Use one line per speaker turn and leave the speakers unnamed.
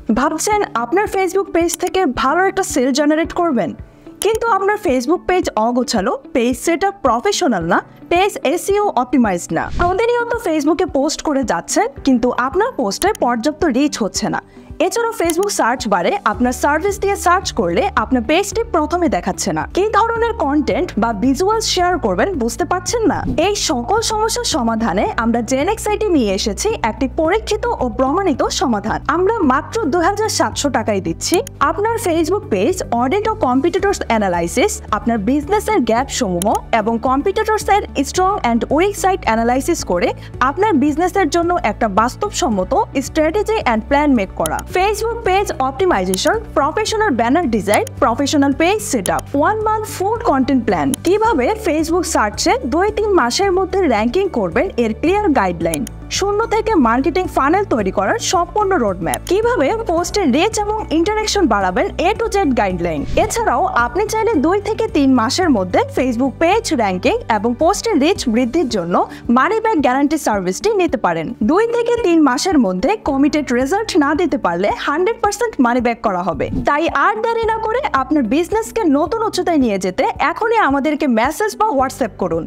ভাবছেন আপনার Facebook page থেকে ভালো একটা সেল জেনারেট করবেন, কিন্তু আপনার ফেসবুক পেজ অগোছালো, পেজ সেটআপ প্রফেশনাল না, পেজ এসইও অপটিমাইজড না। প্রতিনিয়ত ফেসবুকে পোস্ট করে যাচ্ছেন, কিন্তু আপনার পোস্টে পর্যাপ্ত রিচ হচ্ছে না। এছাড়াও ফেসবুক সার্চ বারে আপনার সার্ভিস দিয়ে সার্চ করলে আপনার পেজটি প্রথমে দেখাচ্ছে না। কি ধরনের কন্টেন্ট বা ভিজুয়াল শেয়ার করবেন বুঝতে পারছেন না। এই সকল সমস্যার সমাধানে আমরা জেনএক্সআইটি নিয়ে এসেছি একটি পরীক্ষিত ও প্রমাণিত সমাধান। আমরা মাত্র 2700 টাকায় দিচ্ছি। আপনার ফেসবুক পেজ অডিট ও কম্পিটিটরস অ্যানালাইসিস, আপনার বিজনেসের গ্যাপ সমূহ এবং কম্পিটিটরসের strong and weak side analysis করে আপনার বিজনেসের জন্য একটা বাস্তবসম্মত স্ট্র্যাটেজি অ্যান্ড প্ল্যান মেক করা। Facebook page optimisation, professional banner design, professional page setup, 1 month full content plan. কিভাবে ফেসবুক সার্চে 2-3 মাসের মধ্যে র্যাঙ্কিং করবেন এর ক্লিয়ার গাইডলাইন। শূন্য থেকে মার্কেটিং ফানেল তৈরি করার সম্পূর্ণ রোডম্যাপ। কিভাবে পোস্টের রিচ এবং ইন্টারঅ্যাকশন বাড়াবেন A to Z গাইডলাইন। এছাড়াও আপনি চাইলে 2 থেকে 3 মাসের মধ্যে ফেসবুক পেজ র্যাঙ্কিং এবং পোস্টের রিচ বৃদ্ধির জন্য মানি ব্যাক গ্যারান্টি সার্ভিসটি নিতে পারেন। 2 থেকে 3 মাসের মধ্যে কমিটেড রেজাল্ট না দিতে পারলে 100% মানি ব্যাক করা হবে। তাই আর দেরি না করে আপনার বিজনেসকে নতুন উচ্চতায় নিয়ে যেতে এখনই আমাদেরকে মেসেজ বা হোয়াটসঅ্যাপ করুন।